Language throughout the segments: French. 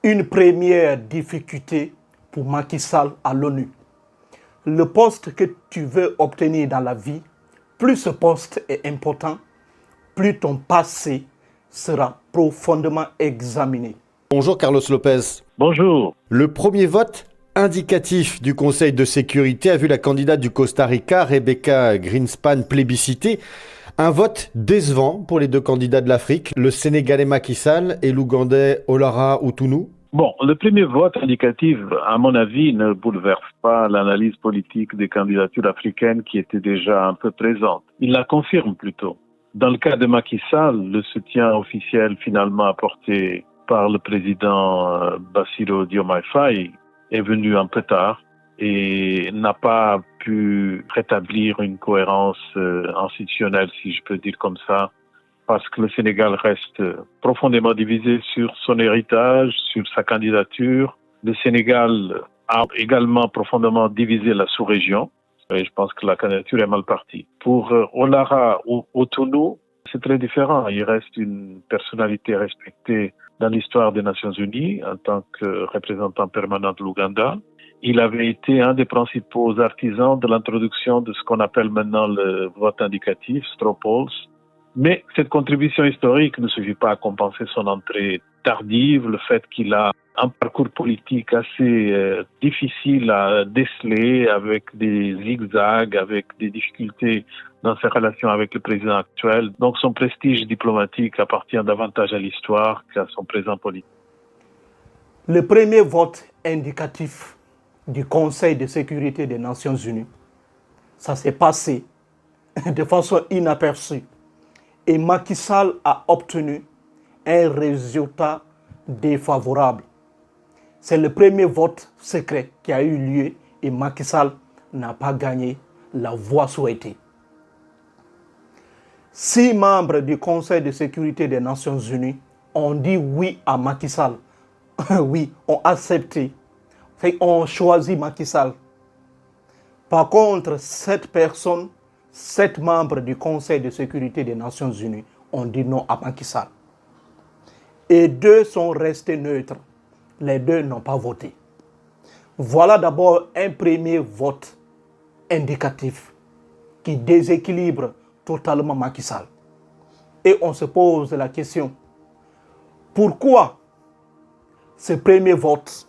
Une première difficulté pour Macky Sall à l'ONU. Le poste que tu veux obtenir dans la vie, plus ce poste est important, plus ton passé sera profondément examiné. Bonjour Carlos Lopez. Bonjour. Le premier vote indicatif du Conseil de sécurité a vu la candidate du Costa Rica, Rebecca Greenspan, plébiscitée. Un vote décevant pour les deux candidats de l'Afrique, le Sénégalais Macky Sall et l'Ougandais Olara Outonou. Bon, le premier vote indicatif, à mon avis, ne bouleverse pas l'analyse politique des candidatures africaines qui étaient déjà un peu présentes. Il la confirme plutôt. Dans le cas de Macky Sall, le soutien officiel finalement apporté par le président Bassirou Diomaye Faye est venu un peu tard et n'a pas pu rétablir une cohérence institutionnelle, si je peux dire comme ça, parce que le Sénégal reste profondément divisé sur son héritage, sur sa candidature. Le Sénégal a également profondément divisé la sous-région et je pense que la candidature est mal partie. Pour Olara Outonou, c'est très différent. Il reste une personnalité respectée dans l'histoire des Nations Unies en tant que représentant permanent de l'Ouganda. Il avait été un des principaux artisans de l'introduction de ce qu'on appelle maintenant le vote indicatif, straw polls. Mais cette contribution historique ne suffit pas à compenser son entrée tardive, le fait qu'il a un parcours politique assez difficile à déceler, avec des zigzags, avec des difficultés dans ses relations avec le président actuel. Donc son prestige diplomatique appartient davantage à l'histoire qu'à son présent politique. Le premier vote indicatif du Conseil de sécurité des Nations Unies, ça s'est passé de façon inaperçue. Et Macky Sall a obtenu un résultat défavorable. C'est le premier vote secret qui a eu lieu et Macky Sall n'a pas gagné la voix souhaitée. 6 membres du Conseil de sécurité des Nations Unies ont dit oui à Macky Sall. Oui, ont accepté. Ont choisi Macky Sall. Par contre, 7 membres du Conseil de sécurité des Nations Unies ont dit non à Macky Sall. Et 2 sont restés neutres. Les 2 n'ont pas voté. Voilà d'abord un premier vote indicatif qui déséquilibre totalement Macky Sall. Et on se pose la question, pourquoi ce premier vote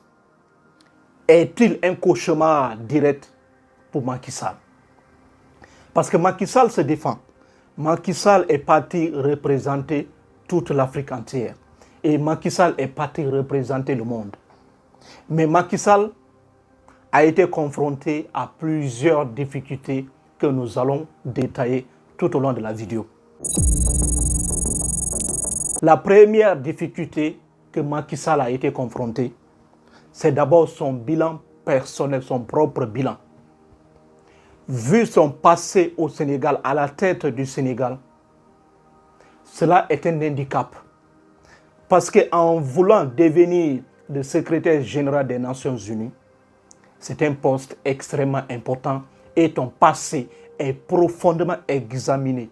est-il un cauchemar direct pour Macky Sall? Parce que Macky Sall se défend. Macky Sall est parti représenter toute l'Afrique entière. Et Macky Sall est parti représenter le monde. Mais Macky Sall a été confronté à plusieurs difficultés que nous allons détailler tout au long de la vidéo. La première difficulté que Macky Sall a été confronté, c'est d'abord son bilan personnel, son propre bilan. Vu son passé au Sénégal, à la tête du Sénégal, cela est un handicap. Parce qu'en voulant devenir le secrétaire général des Nations Unies, c'est un poste extrêmement important et ton passé est profondément examiné.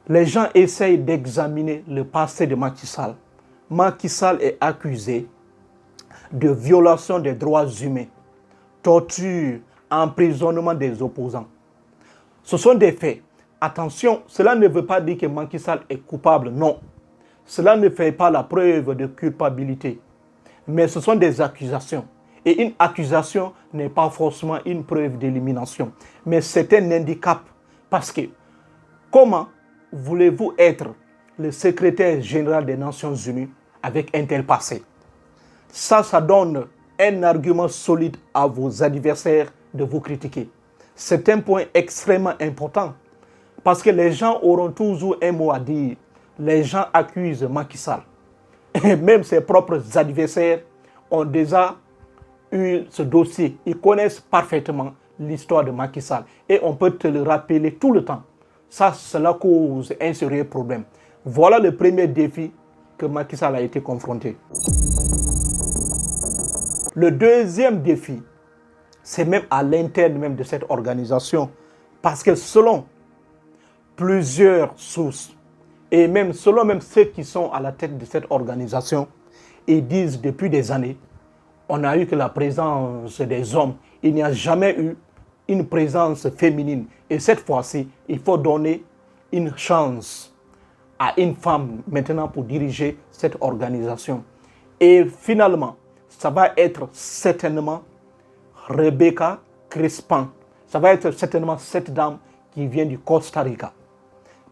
Les gens essayent d'examiner le passé de Macky Sall. Macky Sall est accusé de violation des droits humains, torture, emprisonnement des opposants. Ce sont des faits. Attention, cela ne veut pas dire que Macky Sall est coupable, non. Cela ne fait pas la preuve de culpabilité. Mais ce sont des accusations. Et une accusation n'est pas forcément une preuve d'élimination. Mais c'est un handicap. Parce que comment voulez-vous être le secrétaire général des Nations Unies avec un tel passé? Ça donne un argument solide à vos adversaires de vous critiquer. C'est un point extrêmement important parce que les gens auront toujours un mot à dire. Les gens accusent Macky Sall. Et même ses propres adversaires ont déjà eu ce dossier. Ils connaissent parfaitement l'histoire de Macky Sall. Et on peut te le rappeler tout le temps. Cela cause un sérieux problème. Voilà le premier défi que Macky Sall a été confronté. Le deuxième défi, c'est même à l'interne même de cette organisation. Parce que selon plusieurs sources, et même selon même ceux qui sont à la tête de cette organisation, Ils disent depuis des années, on n'a eu que la présence des hommes. Il n'y a jamais eu une présence féminine. Et cette fois-ci, il faut donner une chance à une femme maintenant pour diriger cette organisation. Et finalement, ça va être certainement Rebecca Crispin. Ça va être certainement cette dame qui vient du Costa Rica.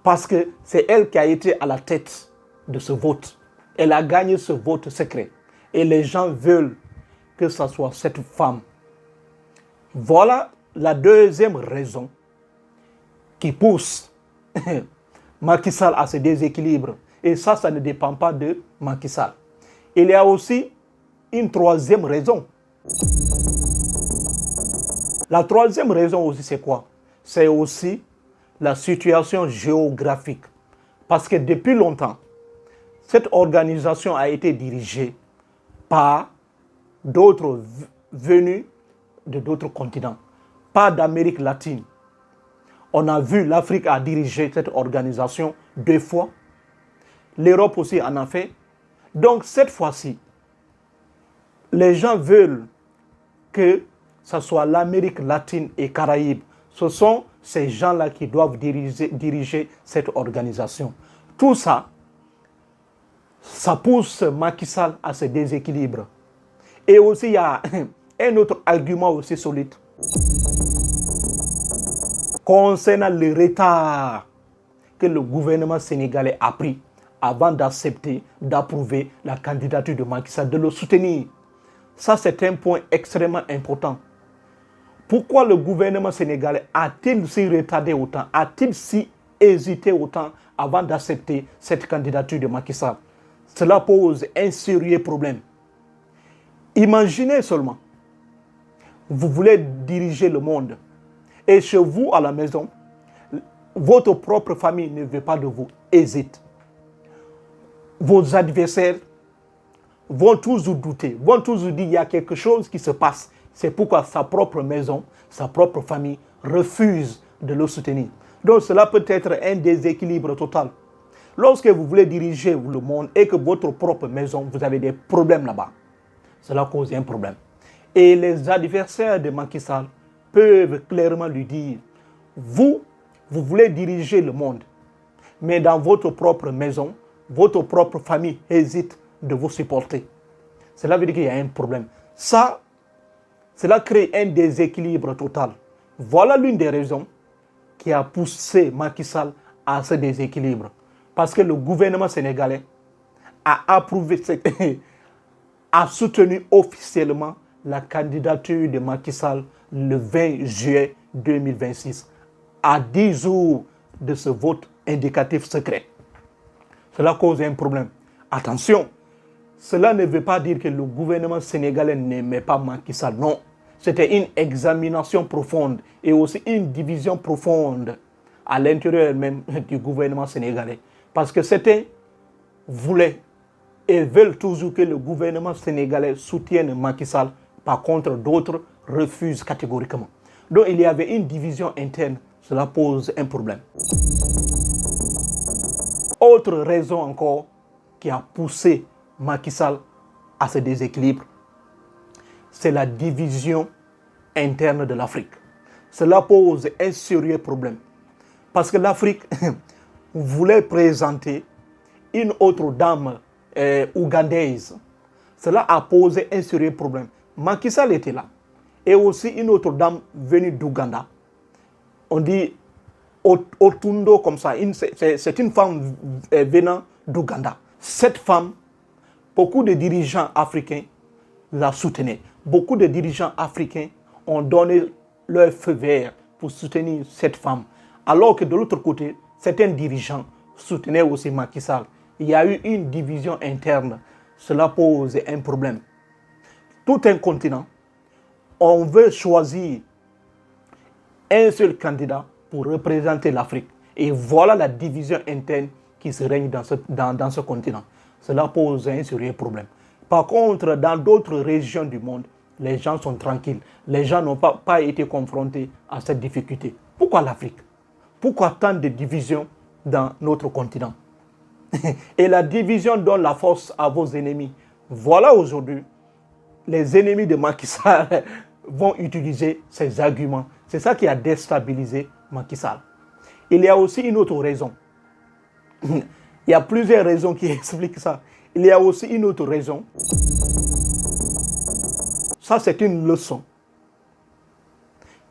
Parce que c'est elle qui a été à la tête de ce vote. Elle a gagné ce vote secret. Et les gens veulent que ce soit cette femme. Voilà la deuxième raison qui pousse Macky Sall à ce déséquilibre. Et ça ne dépend pas de Macky Sall. Il y a aussi une troisième raison. La troisième raison aussi, c'est quoi? C'est aussi la situation géographique. Parce que depuis longtemps, cette organisation a été dirigée par d'autres venus de d'autres continents, pas d'Amérique latine. On a vu l'Afrique a dirigé cette organisation 2 fois. L'Europe aussi en a fait. Donc cette fois-ci, les gens veulent que ce soit l'Amérique latine et Caraïbes. Ce sont ces gens-là qui doivent diriger cette organisation. Tout ça, ça pousse Macky Sall à ce déséquilibre. Et aussi, il y a un autre argument aussi solide. Concernant le retard que le gouvernement sénégalais a pris avant d'accepter, d'approuver la candidature de Macky Sall, de le soutenir. Ça, c'est un point extrêmement important. Pourquoi le gouvernement sénégalais a-t-il si retardé autant, a-t-il si hésité autant avant d'accepter cette candidature de Macky Sall? Cela pose un sérieux problème. Imaginez seulement, vous voulez diriger le monde et chez vous à la maison, votre propre famille ne veut pas de vous, hésite. Vos adversaires vont toujours douter, vont toujours dire qu'il y a quelque chose qui se passe. C'est pourquoi sa propre maison, sa propre famille refuse de le soutenir. Donc cela peut être un déséquilibre total. Lorsque vous voulez diriger le monde et que votre propre maison, vous avez des problèmes là-bas, cela cause un problème. Et les adversaires de Macky Sall peuvent clairement lui dire, vous voulez diriger le monde, mais dans votre propre maison, votre propre famille hésite de vous supporter. Cela veut dire qu'il y a un problème. Cela crée un déséquilibre total. Voilà l'une des raisons qui a poussé Macky Sall à ce déséquilibre. Parce que le gouvernement sénégalais a approuvé, a soutenu officiellement la candidature de Macky Sall le 20 juillet 2026, à 10 jours de ce vote indicatif secret. Cela cause un problème. Attention, cela ne veut pas dire que le gouvernement sénégalais n'aimait pas Macky Sall. Non, c'était une examination profonde et aussi une division profonde à l'intérieur même du gouvernement sénégalais. Parce que certains voulaient et veulent toujours que le gouvernement sénégalais soutienne Macky Sall. Par contre, d'autres refusent catégoriquement. Donc il y avait une division interne. Cela pose un problème. Autre raison encore qui a poussé Macky Sall à ce déséquilibre, c'est la division interne de l'Afrique. Cela pose un sérieux problème. Parce que l'Afrique voulait présenter une autre dame ougandaise. Cela a posé un sérieux problème. Macky Sall était là. Et aussi une autre dame venue d'Ouganda. On dit Otundo comme ça. C'est une femme venant d'Ouganda. Cette femme, beaucoup de dirigeants africains la soutenaient. Beaucoup de dirigeants africains ont donné leur feu vert pour soutenir cette femme. Alors que de l'autre côté, certains dirigeants soutenaient aussi Macky Sall. Il y a eu une division interne. Cela pose un problème. Tout un continent, on veut choisir un seul candidat pour représenter l'Afrique. Et voilà la division interne qui se règne dans ce continent. Cela pose un sérieux problème. Par contre, dans d'autres régions du monde, les gens sont tranquilles. Les gens n'ont pas été confrontés à cette difficulté. Pourquoi l'Afrique? Pourquoi tant de divisions dans notre continent? Et la division donne la force à vos ennemis. Voilà aujourd'hui, les ennemis de Macky Sall vont utiliser ces arguments. C'est ça qui a déstabilisé Macky Sall. Il y a aussi une autre raison. Il y a plusieurs raisons qui expliquent ça. Il y a aussi une autre raison. Ça, c'est une leçon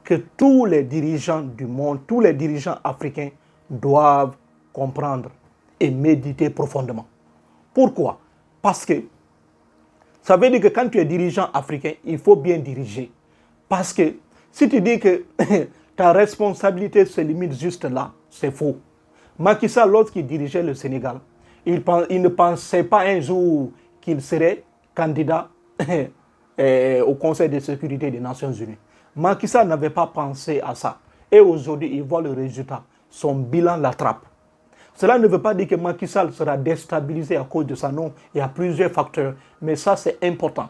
que tous les dirigeants du monde, tous les dirigeants africains doivent comprendre et méditer profondément. Pourquoi? Parce que ça veut dire que quand tu es dirigeant africain, il faut bien diriger. Parce que si tu dis que ta responsabilité se limite juste là, c'est faux. Macky Sall, lorsqu'il dirigeait le Sénégal, il ne pensait pas un jour qu'il serait candidat au Conseil de sécurité des Nations Unies. Macky Sall n'avait pas pensé à ça. Et aujourd'hui, il voit le résultat. Son bilan l'attrape. Cela ne veut pas dire que Macky Sall sera déstabilisé à cause de ça. Non, il y a plusieurs facteurs. Mais ça, c'est important.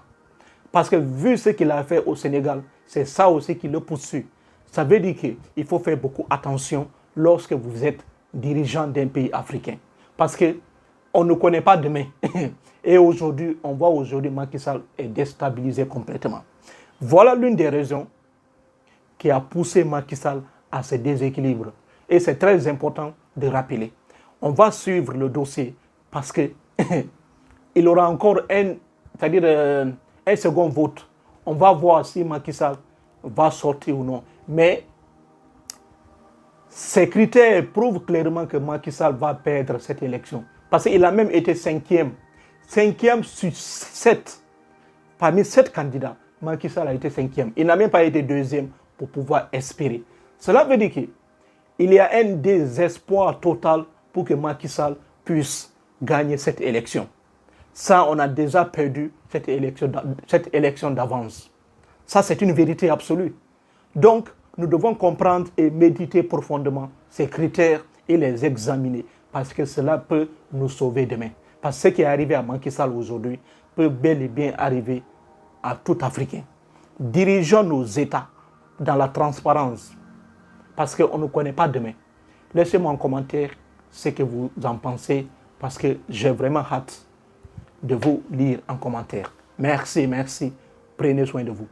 Parce que vu ce qu'il a fait au Sénégal, c'est ça aussi qui le poursuit. Ça veut dire qu'il faut faire beaucoup attention lorsque vous êtes dirigeant d'un pays africain. Parce qu'on ne connaît pas demain. Et aujourd'hui, on voit aujourd'hui Macky Sall est déstabilisé complètement. Voilà l'une des raisons qui a poussé Macky Sall à ce déséquilibre. Et c'est très important de rappeler. On va suivre le dossier parce que il aura encore un second vote. On va voir si Macky Sall va sortir ou non. Mais ces critères prouvent clairement que Macky Sall va perdre cette élection. Parce qu'il a même été cinquième. Cinquième sur 7. Parmi 7 candidats, Macky Sall a été cinquième. Il n'a même pas été deuxième pour pouvoir espérer. Cela veut dire qu'il y a un désespoir total pour que Macky Sall puisse gagner cette élection. Ça, on a déjà perdu cette élection d'avance. Ça, c'est une vérité absolue. Donc, nous devons comprendre et méditer profondément ces critères et les examiner parce que cela peut nous sauver demain. Parce que ce qui est arrivé à Macky Sall aujourd'hui peut bel et bien arriver à tout Africain. Dirigeons nos États dans la transparence parce qu'on ne connaît pas demain. Laissez-moi en commentaire ce que vous en pensez parce que j'ai vraiment hâte de vous lire en commentaire. Merci, merci. Prenez soin de vous.